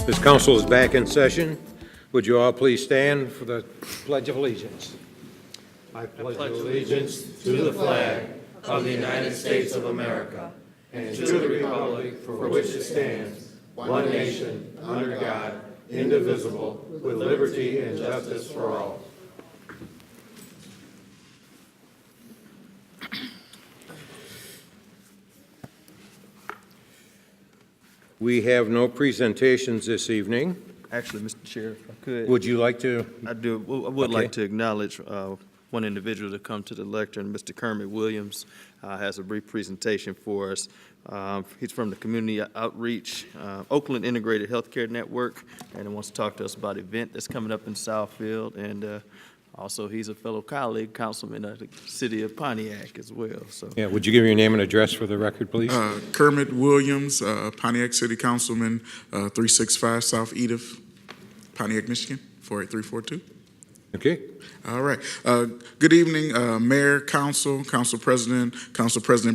This council is back in session. Would you all please stand for the Pledge of Allegiance? I pledge allegiance to the flag of the United States of America and to the republic for which it stands, one nation, under God, indivisible, with liberty and justice for all. We have no presentations this evening. Actually, Mr. Chair, if I could. Would you like to? I would like to acknowledge one individual to come to the lectern. Mr. Kermit Williams has a brief presentation for us. He's from the Community Outreach Oakland Integrated Healthcare Network, and he wants to talk to us about an event that's coming up in Southfield. And also, he's a fellow colleague, councilman of the city of Pontiac as well. So, Yeah, would you give your name and address for the record, please? Kermit Williams, Pontiac City Councilman, 365 South Edith, Pontiac, Michigan, 48342. Okay. All right. Good evening, Mayor, Council President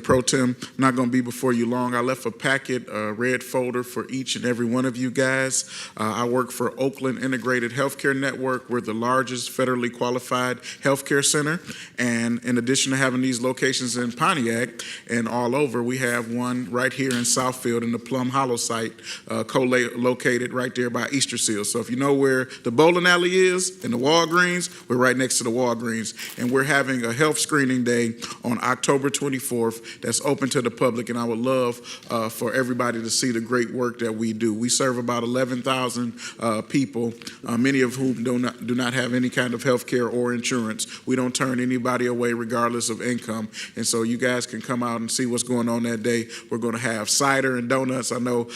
Pro Tem. I'm not going to be before you long. I left a packet, a red folder for each and every one of you guys. I work for Oakland Integrated Healthcare Network. We're the largest federally qualified healthcare center. And in addition to having these locations in Pontiac and all over, we have one right here in Southfield in the Plum Hollow site, co-located right there by Easter Seal. So if you know where the bowling alley is and the Walgreens, we're right next to the Walgreens, and we're having a health screening day on October 24th that's open to the public, and I would love for everybody to see the great work that we do. We serve about 11,000 people, many of whom do not have any kind of health care or insurance. We don't turn anybody away regardless of income, and so you guys can come out and see what's going on that day. We're going to have cider and donuts. I know,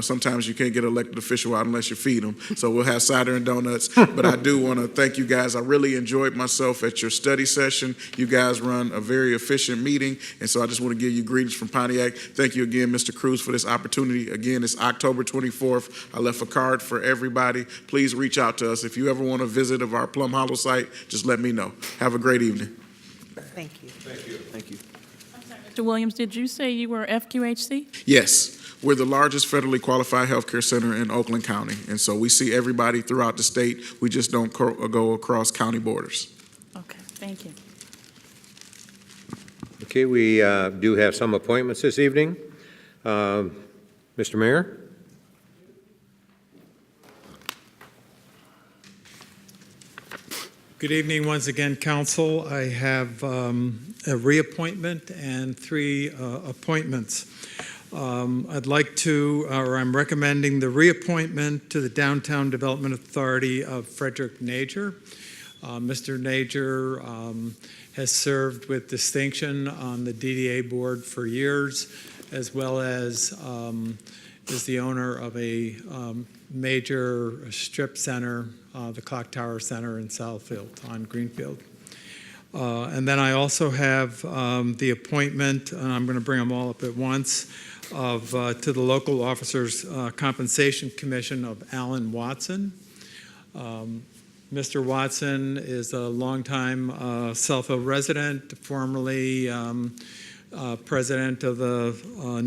sometimes you can't get an elected official out unless you feed them, so we'll have cider and donuts, but I do want to thank you guys. I really enjoyed myself at your study session. You guys run a very efficient meeting, and so I just want to give you greetings from Pontiac. Thank you again, Mr. Cruz, for this opportunity. Again, it's October 24th. I left a card for everybody. Please reach out to us. If you ever want to visit of our Plum Hollow site, just let me know. Have a great evening. Thank you. thank you. Thank you. Mr. Williams, did you say you were FQHC? Yes. We're the largest federally qualified healthcare center in Oakland County, and so we see everybody throughout the state. We just don't go across county borders. Okay, thank you. Okay, we do have some appointments this evening. Mr. Mayor? Good evening once again, Council. I have a reappointment and 3 appointments. I'm recommending the reappointment to the Downtown Development Authority of Frederick Nager. Mr. Nager has served with distinction on the DDA board for years, as well as is the owner of a major strip center, the Clock Tower Center in Southfield on Greenfield. And then I also have the appointment, and I'm going to bring them all up at once, to the Local Officers Compensation Commission of Alan Watson. Mr. Watson is a longtime Southfield resident, formerly president of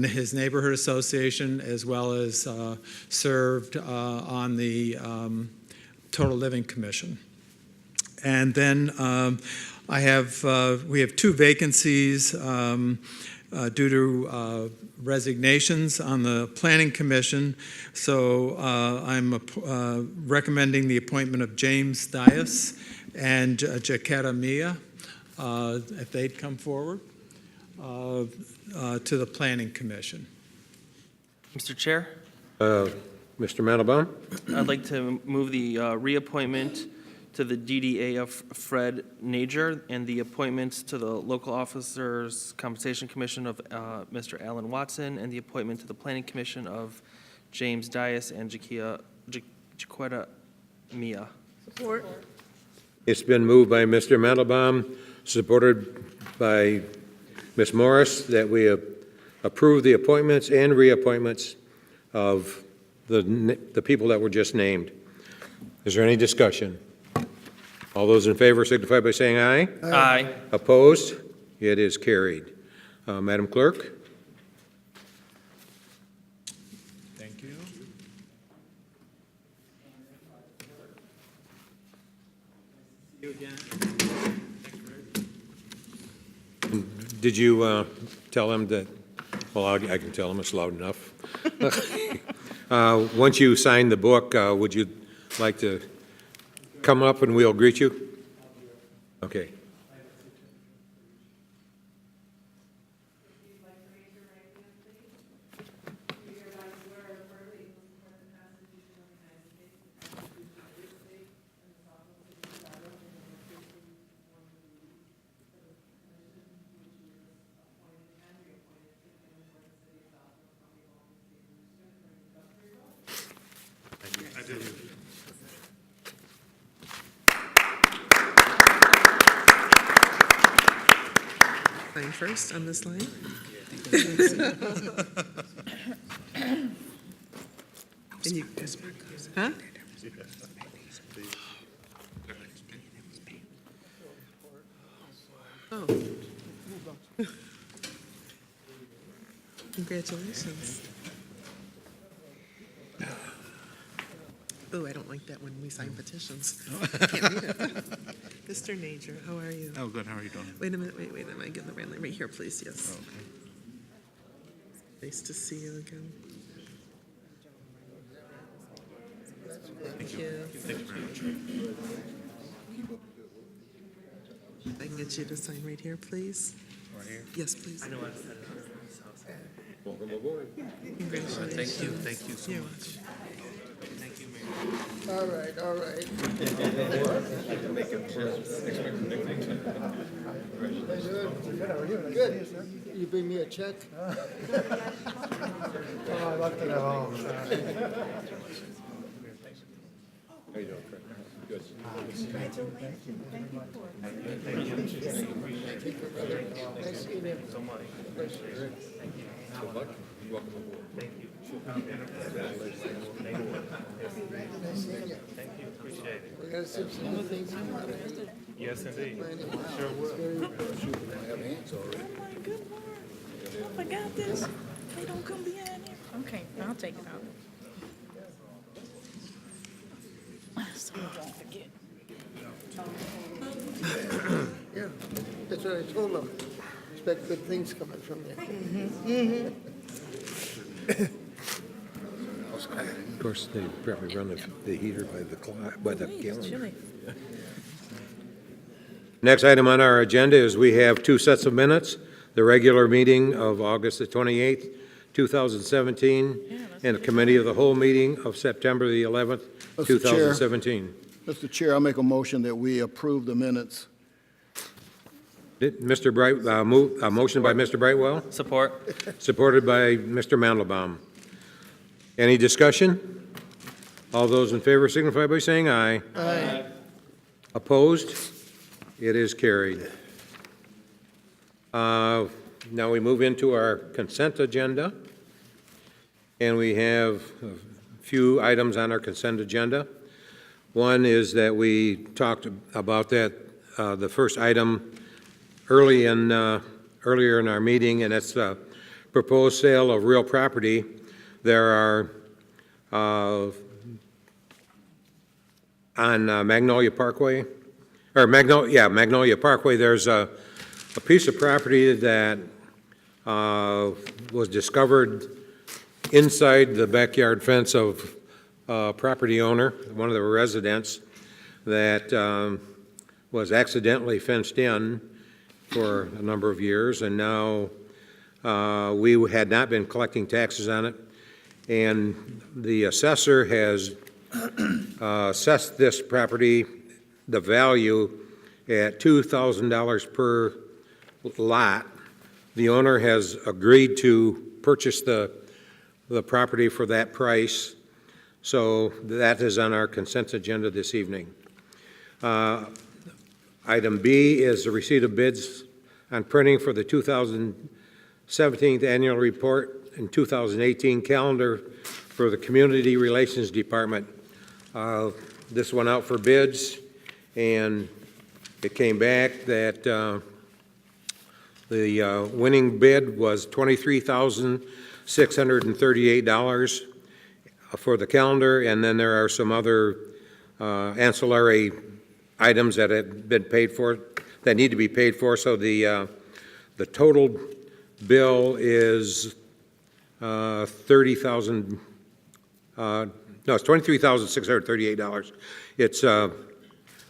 his neighborhood association, as well as served on the Total Living Commission. And then we have 2 vacancies due to resignations on the Planning Commission. So I'm recommending the appointment of James Dias and Jaquetta Mia, if they'd come forward, to the Planning Commission. Mr. Chair, Mr. Mandelbaum? I'd like to move the reappointment to the DDA of Fred Nager and the appointments to the Local Officers Compensation Commission of Mr. Alan Watson and the appointment to the Planning Commission of James Dias and Jaquetta Mia. Support. It's been moved by Mr. Mandelbaum, supported by Ms. Morris, that we approve the appointments and reappointments of the people that were just named. Is there any discussion? All those in favor signify by saying aye. Aye. Opposed? It is carried. Madam Clerk? Thank you. Did you tell him that, well, I can tell him it's loud enough. Once you sign the book, would you like to come up and we'll greet you? Okay. Sign first on this line. And you, huh? Oh. Congratulations. Oh, I don't like that when we sign petitions. I can't read it. Mr. Nager, how are you? Oh, good. How are you doing? Wait a minute, wait, am I getting the right line? Right here, please, yes. Nice to see you again. Thank you. I can get you to sign right here, please. Right here. Yes, please. Welcome aboard. Congratulations. Thank you so You're much. All right, all right. Good. You bring me a check? Oh, I left it at home. How you doing, Fred? Good. Nice seeing you. Good luck. Welcome aboard. Thank you. Nice seeing you. Thank you, appreciate it. We're gonna see some new things come out of it. Yes, indeed. Sure will. Oh, my good Lord. I forgot this. They don't come behind here. Okay, I'll take it out. So I don't forget. Yeah, that's what I told them. Expect good things coming from you. Of course, they probably run the heater by the It's gallon. chilly. Next item on our agenda is we have two sets of minutes, the regular meeting of August the 28th, 2017, and the committee of the whole meeting of September the 11th, Mr. Chair. 2017. Mr. Chair, I'll make a motion that we approve the minutes. Mr. Bright, a motion by Mr. Brightwell, Support. supported by Mr. Mandelbaum. Any discussion? All those in favor signify by saying aye. Aye. Opposed? It is carried. Now we move into our consent agenda, and we have a few items on our consent agenda. One is that we talked about that, the first item earlier in our meeting, and that's the proposed sale of real property. There are, on Magnolia Parkway, or Magnolia Parkway, there's a piece of property that was discovered inside the backyard fence of a property owner, one of the residents, that was accidentally fenced in for a number of years, and now we had not been collecting taxes on it, and the assessor has assessed this property, the value, at $2,000 per lot. The owner has agreed to purchase the property for that price, so that is on our consent agenda this evening. Item B is the receipt of bids on printing for the 2017 annual report and 2018 calendar for the Community Relations Department. This went out for bids, and it came back that the winning bid was $23,638 for the calendar, and then there are some other ancillary items that have been paid for, that need to be paid for. So the total bill is 30,000. No, it's $23,638. It's the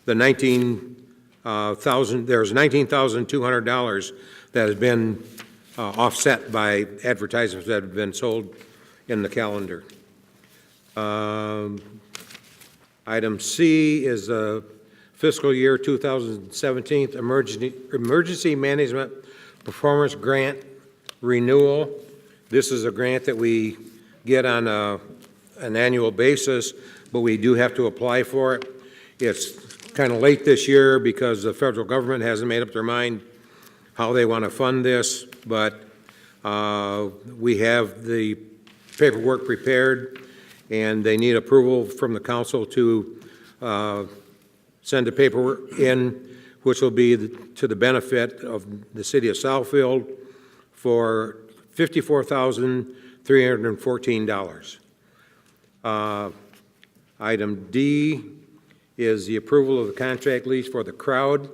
19,000. There's $19,200 that has been offset by advertisements that have been sold in the calendar. Item C is the fiscal year 2017 Emergency Management Performance Grant Renewal. This is a grant that we get on an annual basis, but we do have to apply for it. It's kind of late this year because the federal government hasn't made up their mind how they want to fund this, but we have the paperwork prepared, and they need approval from the council to send the paperwork in, which will be to the benefit of the city of Southfield for $54,314. Item D is the approval of the contract lease for the Crowd,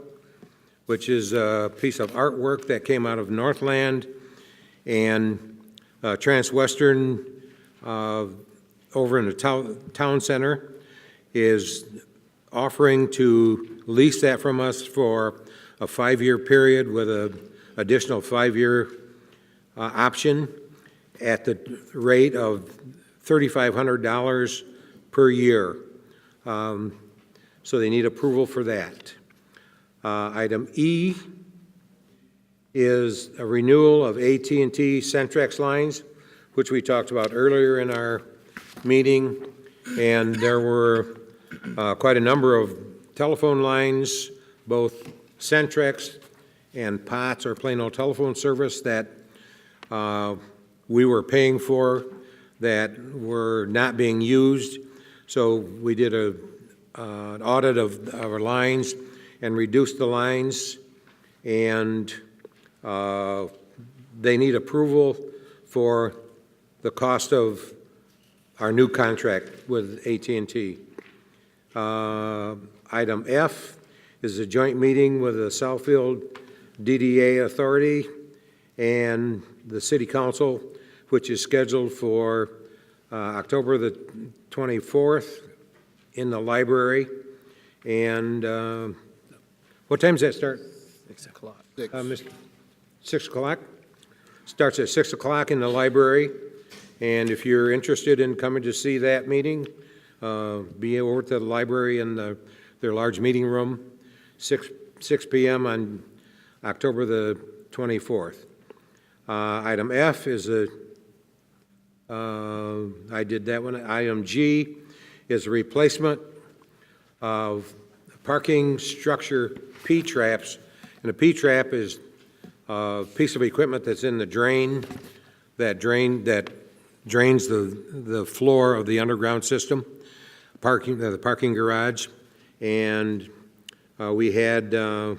which is a piece of artwork that came out of Northland, and Transwestern over in the town center is offering to lease that from us for a 5-year period with an additional 5-year option at the rate of $3,500 per year. So they need approval for that. Item E is a renewal of AT&T Centrex lines, which we talked about earlier in our meeting, and there were quite a number of telephone lines, both Centrex and POTS, or plain old telephone service, that we were paying for that were not being used. So we did an audit of our lines and reduced the lines, and they need approval for the cost of our new contract with AT&T. Item F is a joint meeting with the Southfield DDA Authority and the City Council, which is scheduled for October the 24th in the library. And what time does that start? 6 o'clock. 6 o'clock? Starts at 6 o'clock in the library. And if you're interested in coming to see that meeting, be over to the library in their large meeting room, 6 p.m. on October the 24th. Item F is I did that one. Item G is a replacement of parking structure P-traps. And a P-trap is a piece of equipment that's in the drain that drains the floor of the underground system, the parking garage. And we had a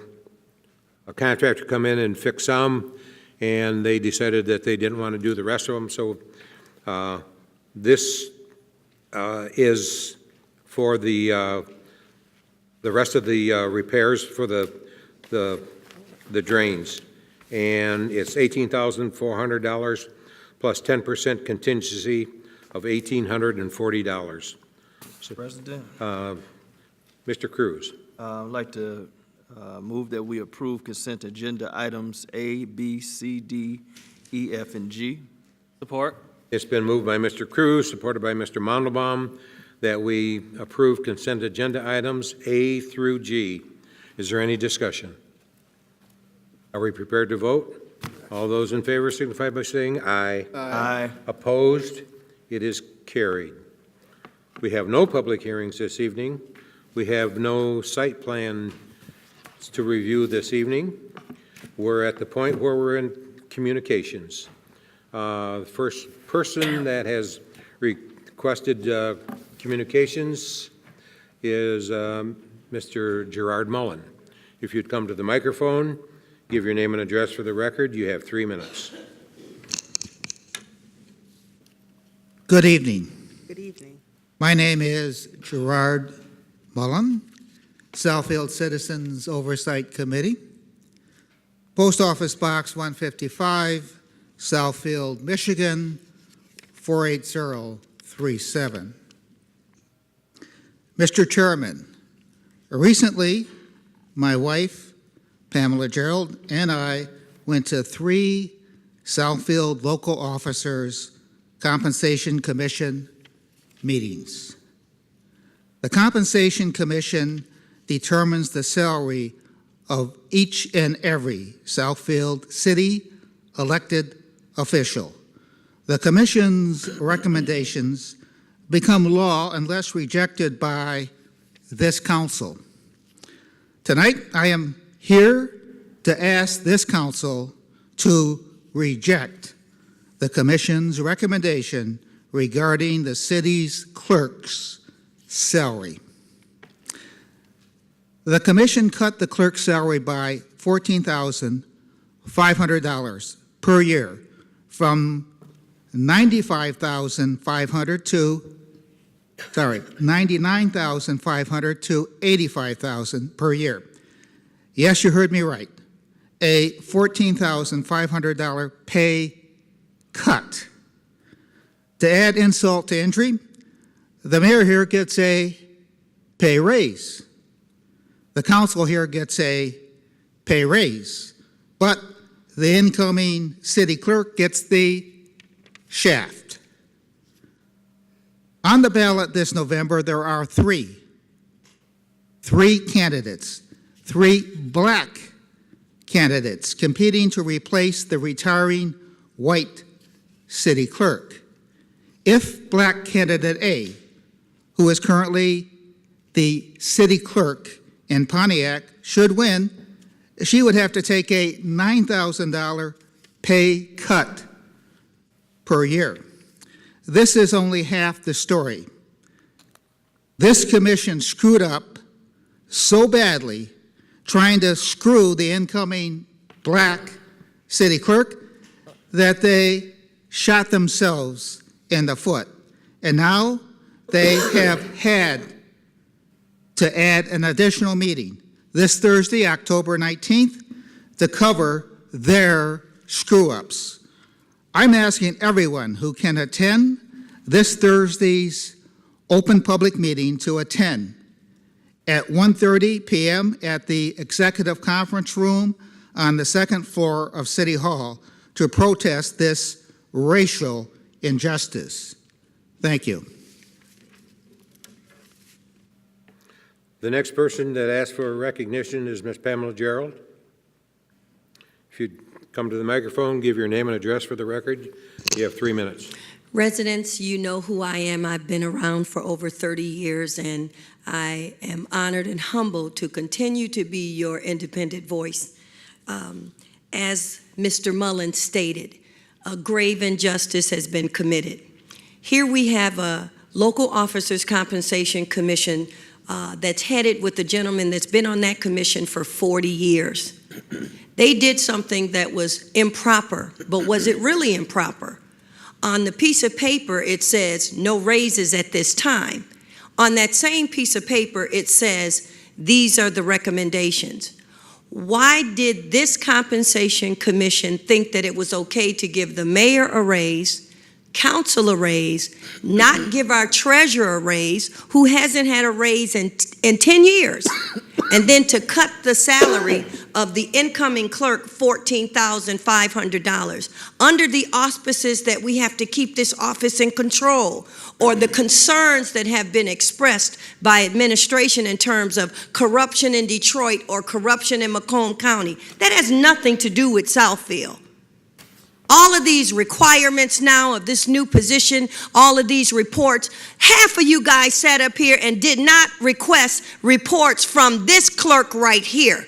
contractor come in and fix some, and they decided that they didn't want to do the rest of them. So this is for the rest of the repairs for the drains, and it's $18,400 plus 10% contingency of $1,840. Mr. President, Mr. Cruz. I'd like to move that we approve consent agenda items A, B, C, D, E, F, and G. Support. It's been moved by Mr. Cruz, supported by Mr. Mandelbaum, that we approve consent agenda items A through G. Is there any discussion? Are we prepared to vote? All those in favor signify by saying aye. Aye. Opposed? It is carried. We have no public hearings this evening. We have no site plan to review this evening. We're at the point where we're in communications. The first person that has requested communications is Mr. Gerard Mullen. If you'd come to the microphone, give your name and address for the record. You have 3 minutes. Good evening. Good evening. My name is Gerard Mullen. Southfield Citizens Oversight Committee. Post Office Box 155, Southfield, Michigan, 48037. Mr. Chairman, recently, my wife, Pamela Gerald, and I went to 3 Southfield local officers' Compensation Commission meetings. The Compensation Commission determines the salary of each and every Southfield city elected official. The Commission's recommendations become law unless rejected by this council. Tonight, I am here to ask this council to reject the Commission's recommendation regarding the city's clerk's salary. The Commission cut the clerk's salary by $14,500 per year, from $99,500 to $85,000 per year. Yes, you heard me right. A $14,500 pay cut. To add insult to injury, the mayor here gets a pay raise. The council here gets a pay raise, but the incoming city clerk gets the shaft. On the ballot this November, there are three candidates, 3 black candidates competing to replace the retiring white city clerk. If black candidate A, who is currently the city clerk in Pontiac, should win, she would have to take a $9,000 pay cut per year. This is only half the story. This commission screwed up so badly trying to screw the incoming black city clerk that they shot themselves in the foot. And now they have had to add an additional meeting this Thursday, October 19th, to cover their screw-ups. I'm asking everyone who can attend this Thursday's open public meeting to attend at 1:30 p.m. at the Executive Conference Room on the second floor of City Hall to protest this racial injustice. Thank you. The next person that asked for recognition is Ms. Pamela Gerald. If you'd come to the microphone, give your name and address for the record. You have 3 minutes. Residents, you know who I am. I've been around for over 30 years, and I am honored and humbled to continue to be your independent voice. As Mr. Mullins stated, a grave injustice has been committed. Here we have a local officers compensation commission that's headed with the gentleman that's been on that commission for 40 years. They did something that was improper, but was it really improper? On the piece of paper, it says no raises at this time. On that same piece of paper, it says these are the recommendations. Why did this compensation commission think that it was okay to give the mayor a raise, council a raise, not give our treasurer a raise, who hasn't had a raise in 10 years, and then to cut the salary of the incoming clerk $14,500 under the auspices that we have to keep this office in control, or the concerns that have been expressed by administration in terms of corruption in Detroit or corruption in Macomb County? That has nothing to do with Southfield. All of these requirements now of this new position, all of these reports, half of you guys sat up here and did not request reports from this clerk right here.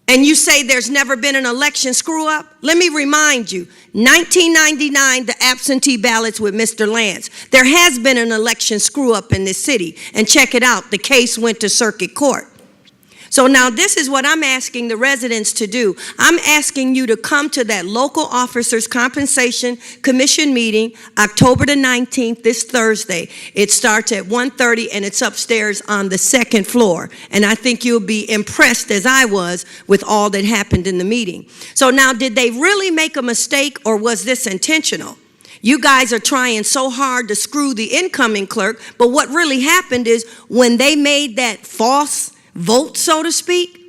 And you say there's never been an election screw up? Let me remind you, 1999, the absentee ballots with Mr. Lance. There has been an election screw up in this city. And check it out, the case went to circuit court. So now this is what I'm asking the residents to do. I'm asking you to come to that local officers compensation commission meeting, October the 19th, this Thursday. It starts at 1:30 and it's upstairs on the second floor. And I think you'll be impressed, as I was, with all that happened in the meeting. So now, did they really make a mistake, or was this intentional? You guys are trying so hard to screw the incoming clerk, but what really happened is when they made that false vote, so to speak,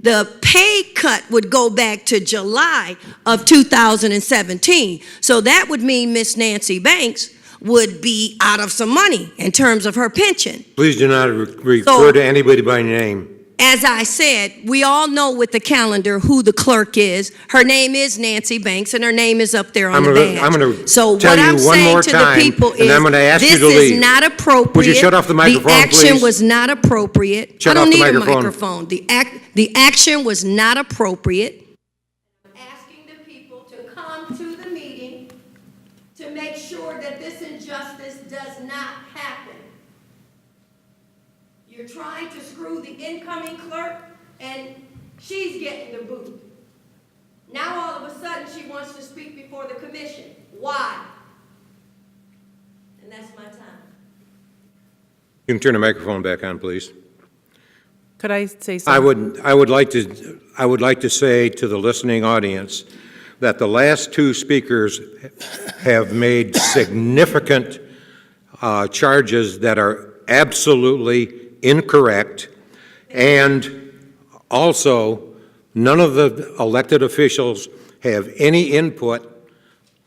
the pay cut would go back to July of 2017. So that would mean Miss Nancy Banks would be out of some money in terms of her pension. Please do not refer to anybody by name. As I said, we all know with the calendar who the clerk is. Her name is Nancy Banks, and her name is up there on the badge. I'm going So to tell what I'm you one saying more to the time, people and I'm going to ask you this to leave. is not appropriate. Would you shut off the microphone, The action please? was not appropriate. Shut I don't off the need microphone. a microphone. The action was not appropriate. I'm asking the people to come to the meeting to make sure that this injustice does not happen. You're trying to screw the incoming clerk, and she's getting the boot. Now all of a sudden she wants to speak before the commission. Why? And that's my time. You can turn the microphone back on, please. Could I say something? I would like to say to the listening audience that the last two speakers have made significant charges that are absolutely incorrect, and also, none of the elected officials have any input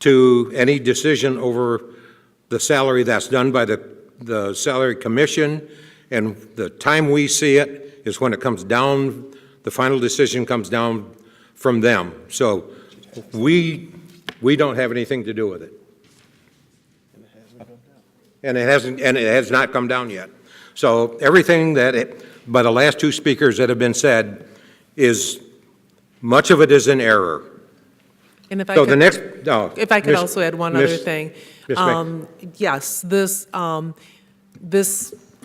to any decision over the salary that's done by the salary commission, and the time we see it is when it comes down, the final decision comes down from them. So we don't have anything to do with it. And it has not come down yet. So everything by the last two speakers that have been said is, much of it is in error. And if I So could, the next, if I could Miss- also add one Miss- other thing. Miss Yes, this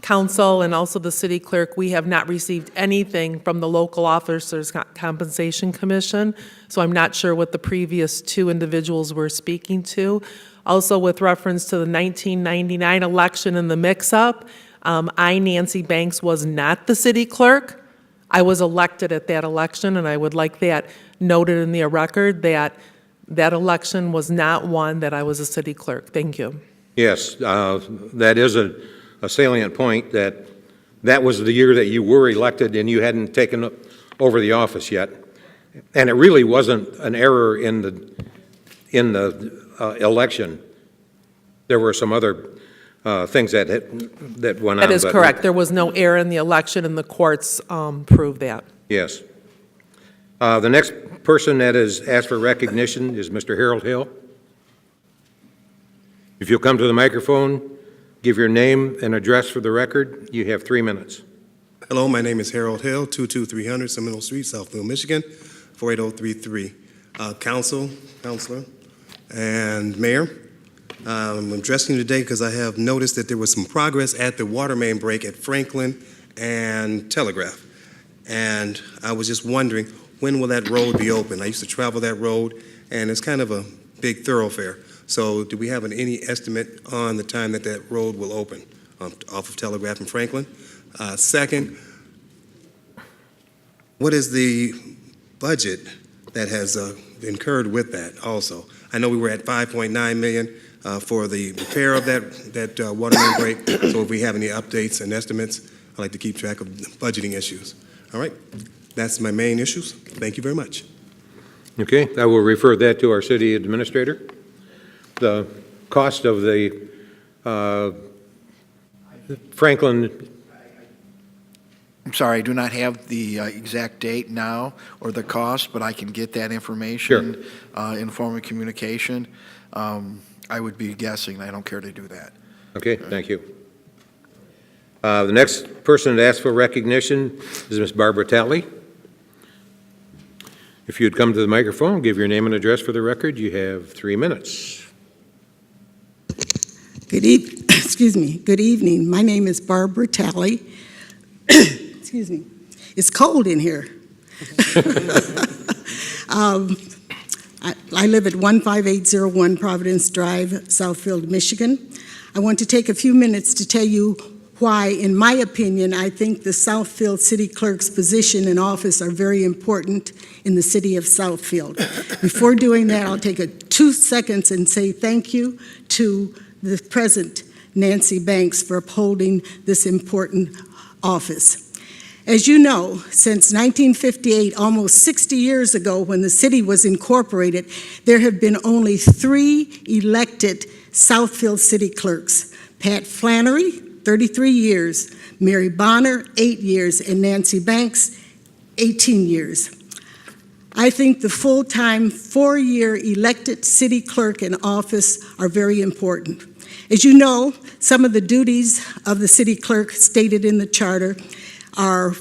council and also the city clerk, we have not received anything from the local officers compensation commission, so I'm not sure what the previous two individuals were speaking to. Also, with reference to the 1999 election and the mix-up, I, Nancy Banks, was not the city clerk. I was elected at that election, and I would like that noted in the record that that election was not one that I was a city clerk. Thank you. Yes, that is a salient point, that was the year that you were elected and you hadn't taken over the office yet. And it really wasn't an error in the election. There were some other things that went on. That is correct. There was no error in the election, and the courts proved that. Yes. The next person that has asked for recognition is Mr. Harold Hill. If you'll come to the microphone, give your name and address for the record. You have 3 minutes. Hello, my name is Harold Hill, 22300 Seminole Street, Southfield, Michigan, 48033. Counselor, and Mayor, I'm addressing you today because I have noticed that there was some progress at the water main break at Franklin and Telegraph. And I was just wondering, when will that road be open? I used to travel that road, and it's kind of a big thoroughfare. So do we have any estimate on the time that that road will open off of Telegraph and Franklin? Second, what is the budget that has incurred with that also? I know we were at $5.9 million for the repair of that water main break. So if we have any updates and estimates, I'd like to keep track of budgeting issues. All right, that's my main issues. Thank you very much. Okay, I will refer that to our city administrator. The cost of the Franklin. I'm sorry, I do not have the exact date now or the cost, but I can get that information in form of communication. I would be guessing. I don't care to do that. Okay, thank you. The next person to ask for recognition is Ms. Barbara Talley. If you'd come to the microphone, give your name and address for the record. You have 3 minutes. Good evening. My name is Barbara Talley. Excuse me. It's cold in here. I live at 15801 Providence Drive, Southfield, Michigan. I want to take a few minutes to tell you why, in my opinion, I think the Southfield City Clerk's position and office are very important in the city of Southfield. Before doing that, I'll take 2 seconds and say thank you to the present Nancy Banks for upholding this important office. As you know, since 1958, almost 60 years ago when the city was incorporated, there have been only 3 elected Southfield City Clerks: Pat Flannery, 33 years, Mary Bonner, 8 years, and Nancy Banks, 18 years. I think the full-time 4-year elected city clerk in office are very important. As you know, some of the duties of the city clerk stated in the charter are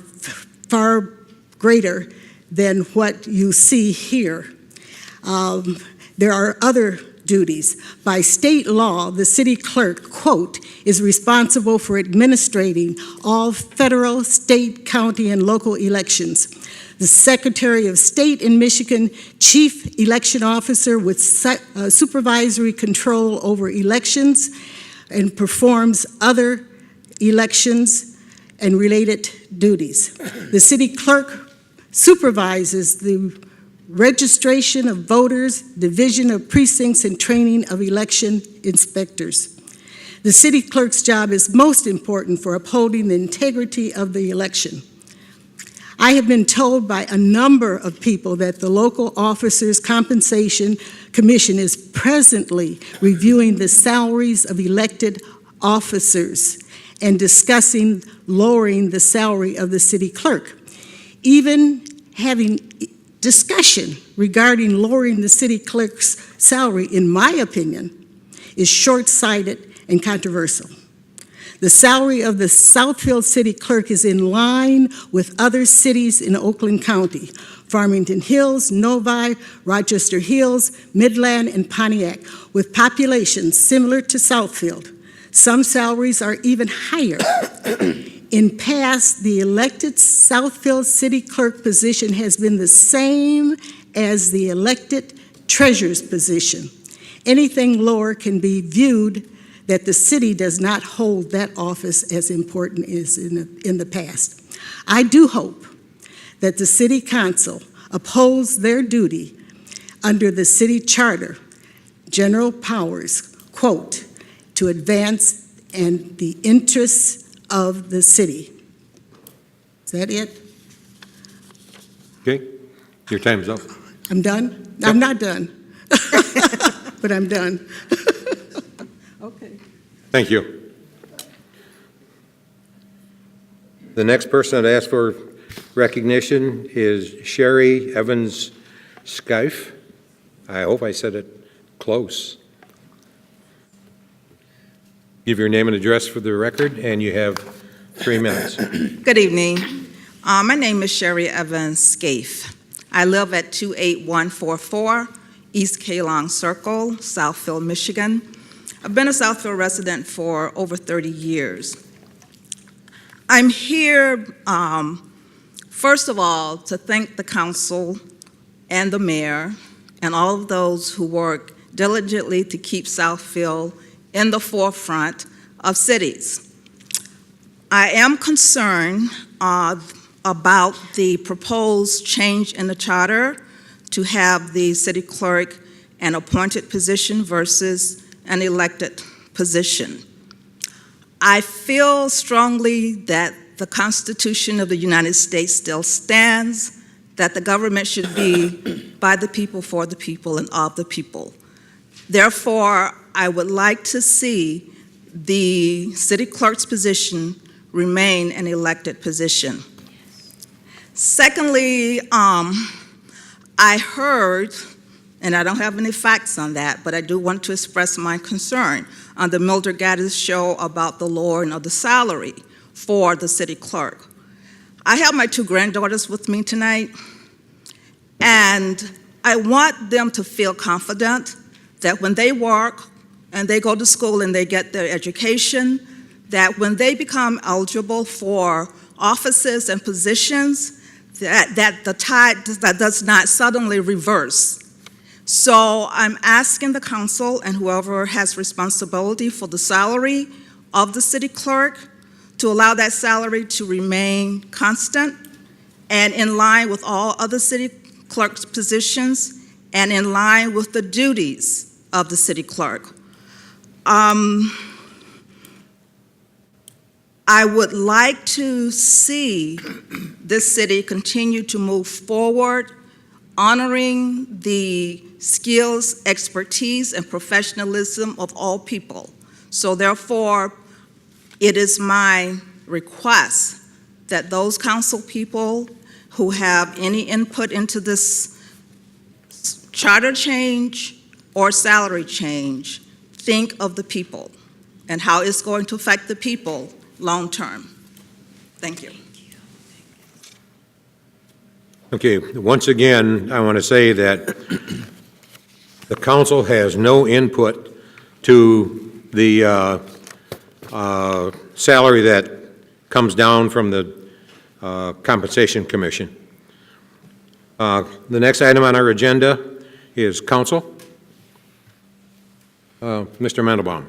far greater than what you see here. There are other duties. By state law, the city clerk, quote, is responsible for administrating all federal, state, county, and local elections. The Secretary of State in Michigan, chief election officer with supervisory control over elections, and performs other elections and related duties. The city clerk supervises the registration of voters, division of precincts, and training of election inspectors. The city clerk's job is most important for upholding the integrity of the election. I have been told by a number of people that the local officers' compensation commission is presently reviewing the salaries of elected officers and discussing lowering the salary of the city clerk. Even having discussion regarding lowering the city clerk's salary, in my opinion, is short-sighted and controversial. The salary of the Southfield City Clerk is in line with other cities in Oakland County: Farmington Hills, Novi, Rochester Hills, Midland, and Pontiac, with populations similar to Southfield. Some salaries are even higher. In past, the elected Southfield City Clerk position has been the same as the elected treasurer's position. Anything lower can be viewed that the city does not hold that office as important as in the past. I do hope that the City Council upholds their duty under the city charter, general powers, quote, to advance and the interests of the city. Is that it? Okay, your time's up. I'm done? Yep. I'm not done. But I'm done. Okay. Thank you. The next person that asked for recognition is Sherry Evans Skyfe. I hope I said it close. Give your name and address for the record, and you have 3 minutes. Good evening. My name is Sherry Evans Scaife. I live at 28144 East Kalong Circle, Southfield, Michigan. I've been a Southfield resident for over 30 years. I'm here, first of all, to thank the council and the mayor and all of those who work diligently to keep Southfield in the forefront of cities. I am concerned about the proposed change in the charter to have the city clerk an appointed position versus an elected position. I feel strongly that the Constitution of the United States still stands, that the government should be by the people, for the people, and of the people. Therefore, I would like to see the city clerk's position remain an elected position. Secondly, I heard, and I don't have any facts on that, but I do want to express my concern on the Mildred Gaddis show about the lowering of the salary for the city clerk. I have my 2 granddaughters with me tonight, and I want them to feel confident that when they work and they go to school and they get their education, that when they become eligible for offices and positions, that the tide that does not suddenly reverse. So I'm asking the council and whoever has responsibility for the salary of the city clerk to allow that salary to remain constant and in line with all other city clerk's positions and in line with the duties of the city clerk. I would like to see this city continue to move forward, honoring the skills, expertise, and professionalism of all people. So therefore, it is my request that those council people who have any input into this charter change or salary change think of the people and how it's going to affect the people long-term. Thank you. Okay, once again, I want to say that the council has no input to the salary that comes down from the Compensation Commission. The next item on our agenda is council. Mr. Mandelbaum.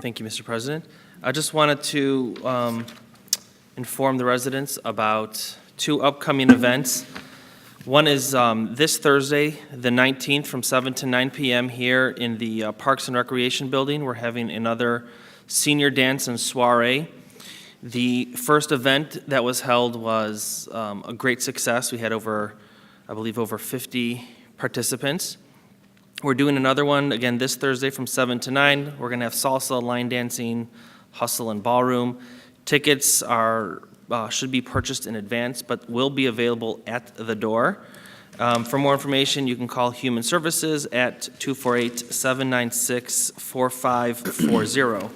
Thank you, Mr. President. I just wanted to inform the residents about two upcoming events. One is this Thursday, the 19th, from 7 to 9 p.m. here in the Parks and Recreation Building. We're having another senior dance and soiree. The first event that was held was a great success. We had over 50 participants. We're doing another one again this Thursday from 7 to 9. We're going to have salsa, line dancing, hustle, and ballroom. Tickets are should be purchased in advance, but will be available at the door. For more information, you can call Human Services at 248-796-4540.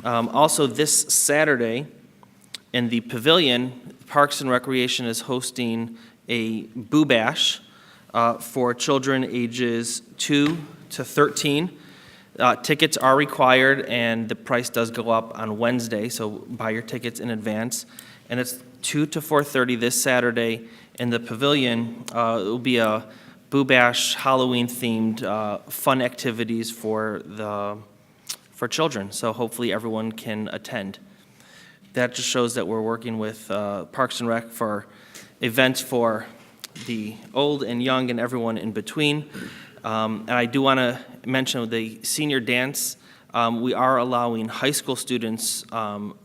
Also, this Saturday in the Pavilion, Parks and Recreation is hosting a Boo Bash for children ages 2 to 13. Tickets are required, and the price does go up on Wednesday, so buy your tickets in advance. And it's 2 to 4:30 this Saturday in the Pavilion. It will be a Boo Bash Halloween-themed fun activities for children, so hopefully everyone can attend. That just shows that we're working with Parks and Rec for events for the old and young and everyone in between. And I do want to mention the senior dance. We are allowing high school students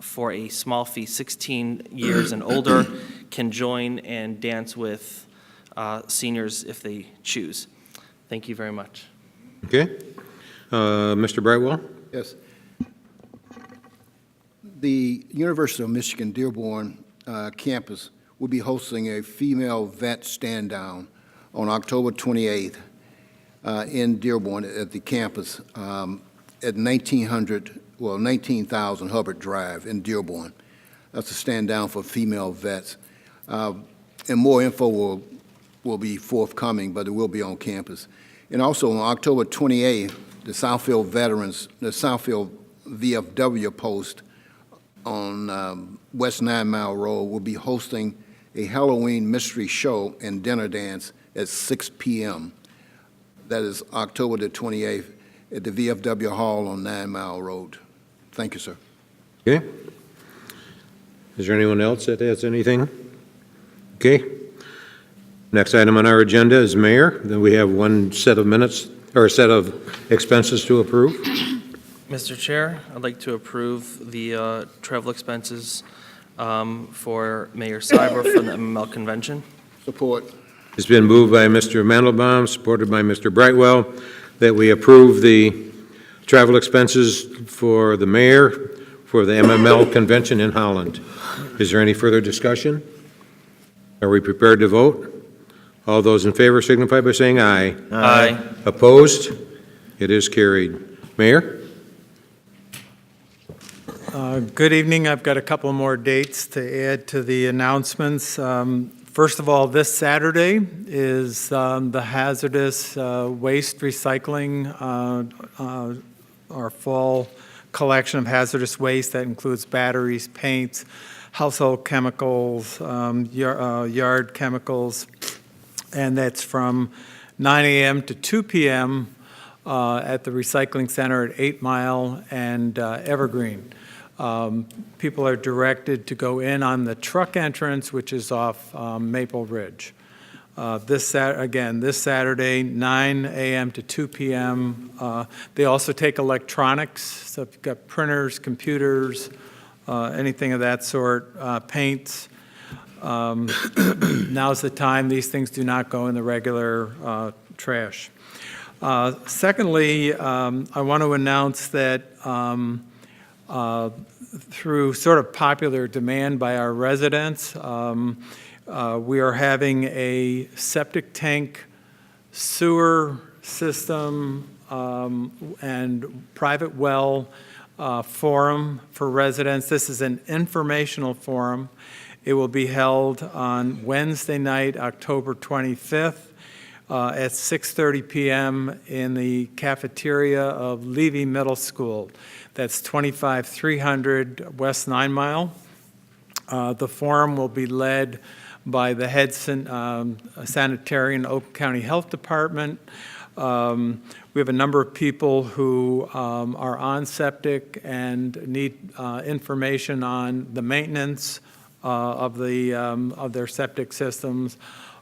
for a small fee, 16 years and older, can join and dance with seniors if they choose. Thank you very much. Okay. Mr. Brightwell? Yes. The University of Michigan Dearborn campus will be hosting a female vet stand-down on October 28th in Dearborn at the campus at 19,000 Hubbard Drive in Dearborn. That's a stand-down for female vets. And more info will be forthcoming, but it will be on campus. And also on October 28th, the Southfield VFW post on West 9 Mile Road will be hosting a Halloween mystery show and dinner dance at 6 p.m. That is October the 28th at the VFW Hall on 9 Mile Road. Thank you, sir. Okay. Is there anyone else that has anything? Okay. Next item on our agenda is mayor. Then we have one set of minutes, or a set of expenses to approve. Mr. Chair, I'd like to approve the travel expenses for Mayor Seibert for the MML convention. Support. It's been moved by Mr. Mandelbaum, supported by Mr. Brightwell, that we approve the travel expenses for the mayor for the MML convention in Holland. Is there any further discussion? Are we prepared to vote? All those in favor signify by saying aye. Aye. Opposed? It is carried. Mayor? Good evening. I've got a couple more dates to add to the announcements. First of all, this Saturday is the hazardous waste recycling, our fall collection of hazardous waste that includes batteries, paints, household chemicals, yard chemicals, and that's from 9 a.m. to 2 p.m. At the recycling center at 8 Mile and Evergreen. People are directed to go in on the truck entrance, which is off Maple Ridge. This Saturday, 9 a.m. to 2 p.m. They also take electronics, so if you've got printers, computers, anything of that sort, paints. Now's the time. These things do not go in the regular trash. Secondly, I want to announce that through sort of popular demand by our residents, we are having a septic tank sewer system and private well forum for residents. This is an informational forum. It will be held on Wednesday night, October 25th at 6:30 p.m. in the cafeteria of Levy Middle School. That's 25300 West 9 Mile. The forum will be led by the head sanitarian, Oakland County Health Department. We have a number of people who are on septic and need information on the maintenance of their septic systems.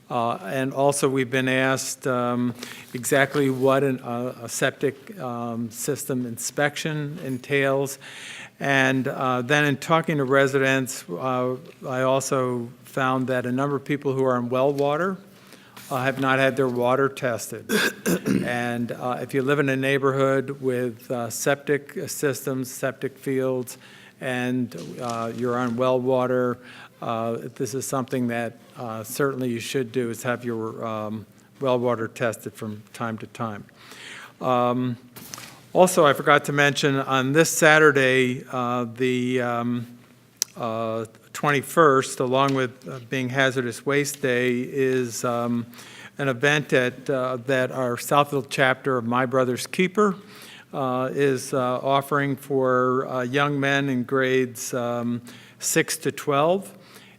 And also, we've been asked exactly what a septic system inspection entails. And then in talking to residents, I also found that a number of people who are on well water have not had their water tested. And if you live in a neighborhood with septic systems, septic fields, and you're on well water, this is something that certainly you should do, is have your well water tested from time to time. Also, I forgot to mention, on this Saturday, the 21st, along with being Hazardous Waste Day, is an event that our Southfield chapter of My Brother's Keeper is offering for young men in grades 6 to 12.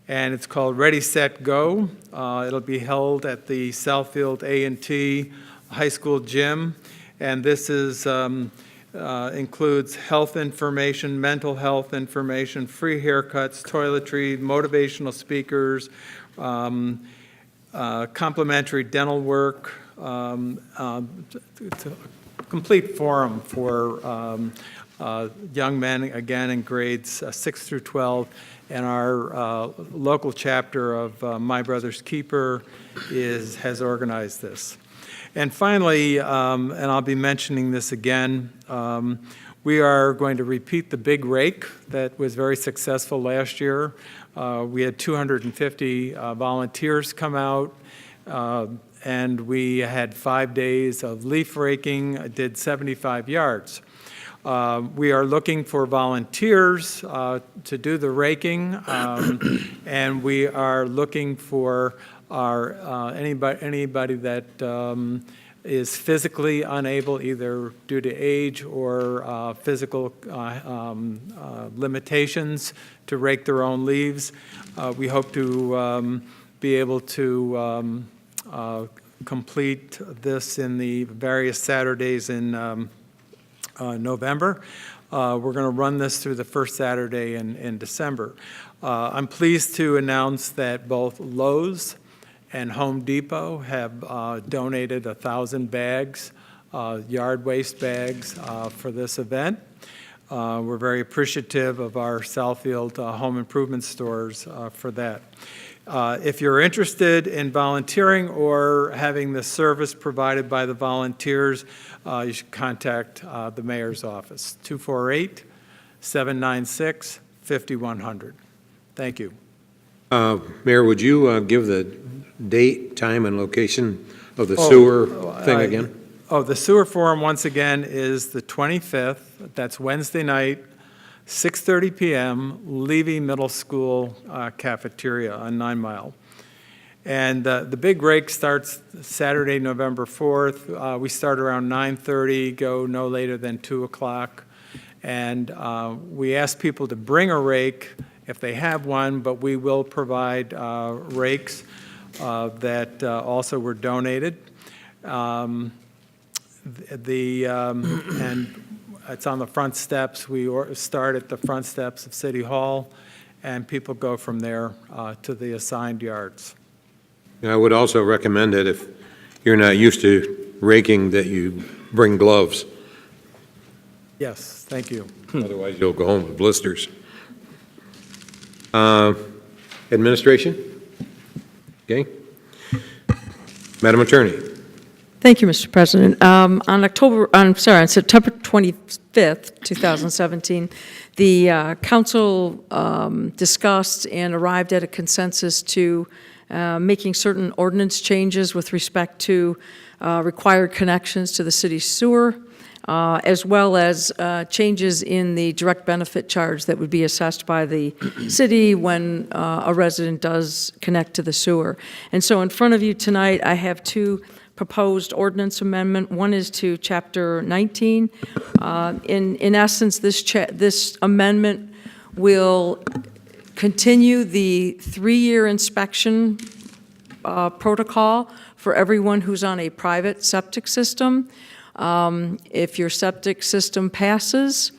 And it's called Ready, Set, Go. It'll be held at the Southfield A&T High School gym. And this is includes health information, mental health information, free haircuts, toiletry, motivational speakers, complimentary dental work. It's a complete forum for young men, again, in grades 6 through 12. And our local chapter of My Brother's Keeper has organized this. And finally, and I'll be mentioning this again, we are going to repeat the Big Rake that was very successful last year. We had 250 volunteers come out, and we had 5 days of leaf raking, did 75 yards. We are looking for volunteers to do the raking, and we are looking for anybody that is physically unable, either due to age or physical limitations, to rake their own leaves. We hope to be able to complete this in the various Saturdays in November. We're going to run this through the first Saturday in December. I'm pleased to announce that both Lowe's and Home Depot have donated 1,000 bags, yard waste bags, for this event. We're very appreciative of our Southfield home improvement stores for that. If you're interested in volunteering or having the service provided by the volunteers, you should contact the mayor's office, 248-796-5100. Thank you. Mayor, would you give the date, time, and location of the sewer thing again? The sewer forum, once again, is the 25th. That's Wednesday night, 6:30 p.m., Levy Middle School cafeteria on 9 Mile. And the big rake starts Saturday, November 4th. We start around 9:30, go no later than 2 o'clock. And we ask people to bring a rake if they have one, but we will provide rakes that also were donated. And it's on the front steps. We start at the front steps of City Hall, and people go from there to the assigned yards. I would also recommend that if you're not used to raking, that you bring gloves. Yes, thank you. Otherwise, you'll go home with blisters. Administration? Okay. Madam Attorney? Thank you, Mr. President. On September 25th, 2017, the council discussed and arrived at a consensus to making certain ordinance changes with respect to required connections to the city sewer, as well as changes in the direct benefit charge that would be assessed by the city when a resident does connect to the sewer. And so in front of you tonight, I have two proposed ordinance amendment. One is to Chapter 19. In essence, this amendment will continue the 3-year inspection protocol for everyone who's on a private septic system. If your septic system passes,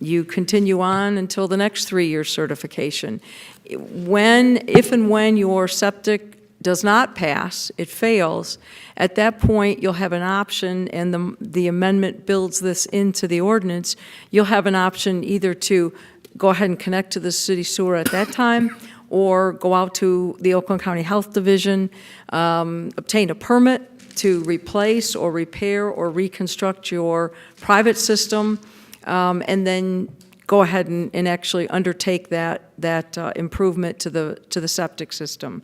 you continue on until the next 3-year certification. If and when your septic does not pass, it fails, at that point, you'll have an option, and the amendment builds this into the ordinance. You'll have an option either to go ahead and connect to the city sewer at that time, or go out to the Oakland County Health Division, obtain a permit to replace or repair or reconstruct your private system, and then go ahead and actually undertake that improvement to the septic system.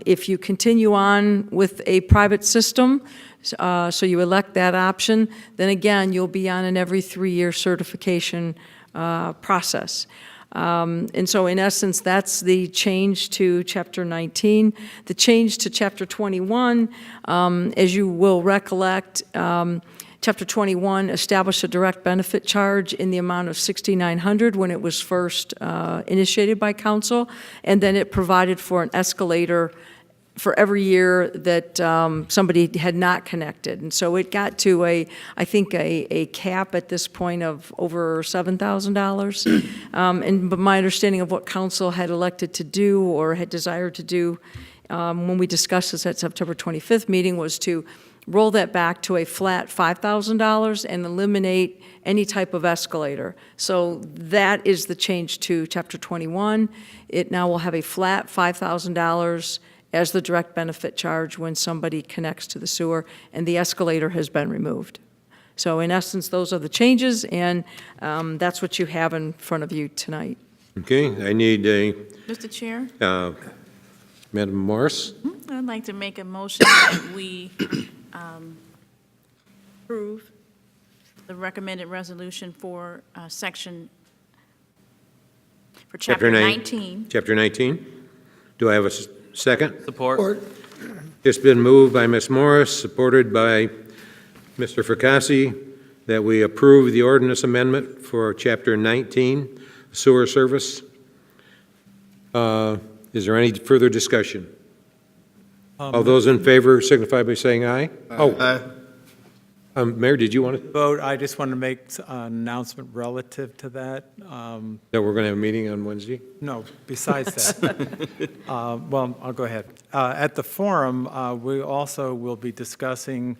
If you continue on with a private system, so you elect that option, then again, you'll be on an every 3-year certification process. And so in essence, that's the change to Chapter 19. The change to Chapter 21, as you will recollect, Chapter 21 established a direct benefit charge in the amount of $6,900 when it was first initiated by council, and then it provided for an escalator for every year that somebody had not connected. And so it got to I think a cap at this point of over $7,000. But my understanding of what council had elected to do or had desired to do when we discussed this at September 25th meeting was to roll that back to a flat $5,000 and eliminate any type of escalator. So that is the change to Chapter 21. It now will have a flat $5,000 as the direct benefit charge when somebody connects to the sewer, and the escalator has been removed. So in essence, those are the changes, and that's what you have in front of you tonight. Okay, I need a, Mr. Chair, Madam Morris? I'd like to make a motion that we approve the recommended resolution for Chapter 19. Chapter 19. Do I have a second? Support. It's been moved by Ms. Morris, supported by Mr. Fracassi, that we approve the ordinance amendment for Chapter 19, sewer service. Is there any further discussion? All those in favor signify by saying aye. Aye. Mayor, did you want to? Vote, I just want to make an announcement relative to that. That we're going to have a meeting on Wednesday? No, besides that. Well, I'll go ahead. At the forum, we also will be discussing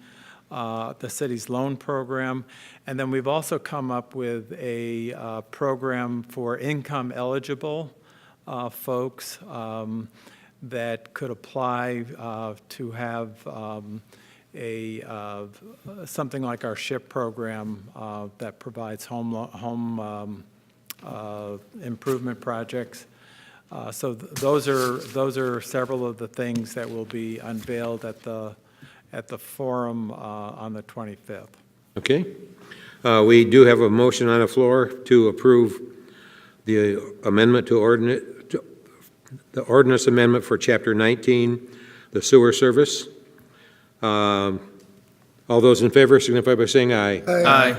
the city's loan program, and then we've also come up with a program for income-eligible folks that could apply to have something like our SHIP program that provides home improvement projects. So those are several of the things that will be unveiled at the forum on the 25th. Okay. We do have a motion on the floor to approve the amendment to the ordinance amendment for Chapter 19, the sewer service. All those in favor signify by saying aye. Aye.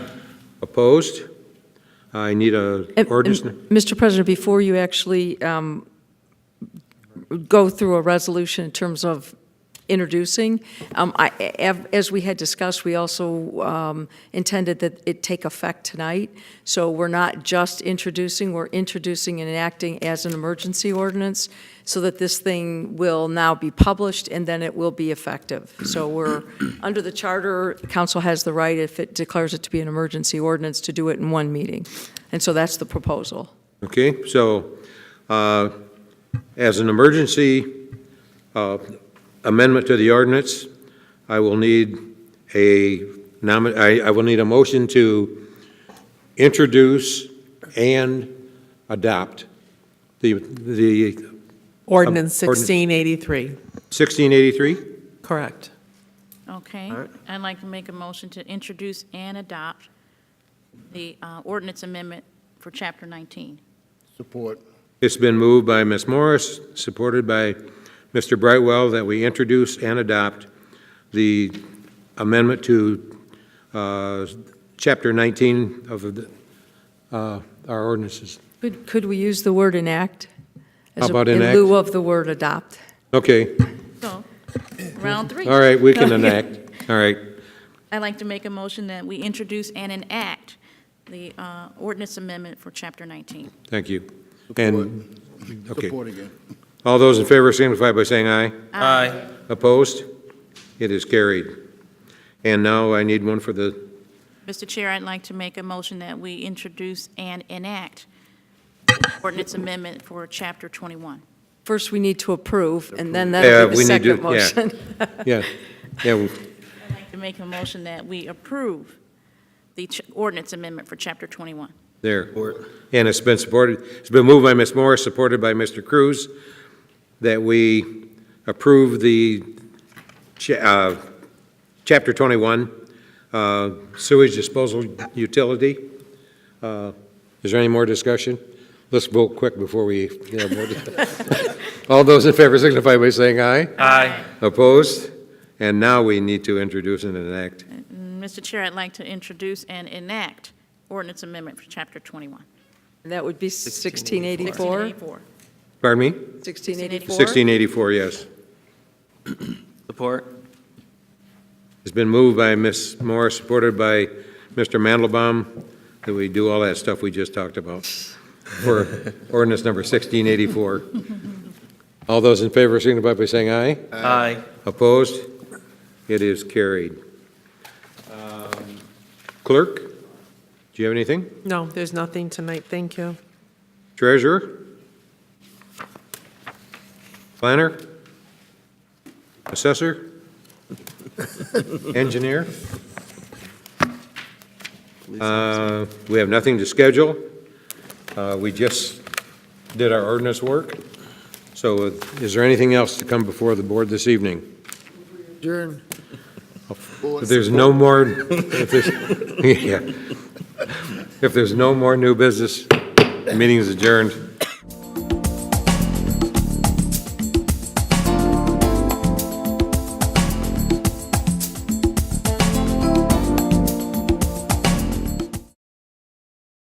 Opposed? I need a ordinance. Mr. President, before you actually go through a resolution in terms of introducing, as we had discussed, we also intended that it take effect tonight. So we're not just introducing, we're introducing and enacting as an emergency ordinance so that this thing will now be published and then it will be effective. So we're, under the charter, council has the right, if it declares it to be an emergency ordinance, to do it in one meeting. And so that's the proposal. Okay, so as an emergency amendment to the ordinance, I will need I will need a motion to introduce and adopt the Ordinance Ordinance. 1683, 1683. correct. Okay. All right. I'd like to make a motion to introduce and adopt the ordinance amendment for Chapter 19. Support. It's been moved by Ms. Morris, supported by Mr. Brightwell, that we introduce and adopt the amendment to Chapter 19 of our ordinances. Could we use the word enact? How about enact? In lieu of the word adopt. Okay, So, round 3. all right, we can enact. All right, I'd like to make a motion that we introduce and enact the ordinance amendment for Chapter 19. thank you. And, okay, Support again. all those in favor signify by saying aye. Aye. Opposed? It is carried. And now I need one for the, Mr. Chair, I'd like to make a motion that we introduce and enact ordinance amendment for Chapter 21. First, we need to approve, and then Yeah, that'll be we the need to- second motion. yeah, yeah, I'd like to make a motion that we approve the ordinance amendment for Chapter 21. there. And it's been supported, it's been moved by Ms. Morris, supported by Mr. Cruz, that we approve the Chapter 21 sewage disposal utility. Is there any more discussion? Let's vote quick before we vote. All those in favor signify by saying aye. Aye. Opposed? And now we need to introduce and enact. Mr. Chair, I'd like to introduce and enact ordinance amendment for Chapter 21. And that would be 1684? 1684. Pardon me? 1684? 1684, yes. Support. It's been moved by Ms. Morris, supported by Mr. Mandelbaum, that we do all that stuff we just talked about for ordinance number 1684. All those in favor signify by saying aye. Aye. Opposed? It is carried. Clerk, do you have anything? No, there's nothing tonight, thank you. Treasurer? Planner? Assessor? Engineer? We have nothing to schedule. We just did our ordinance work. So is there anything else to come before the board this evening? Adjourn. If there's no more, if there's no more new business, the meeting is adjourned.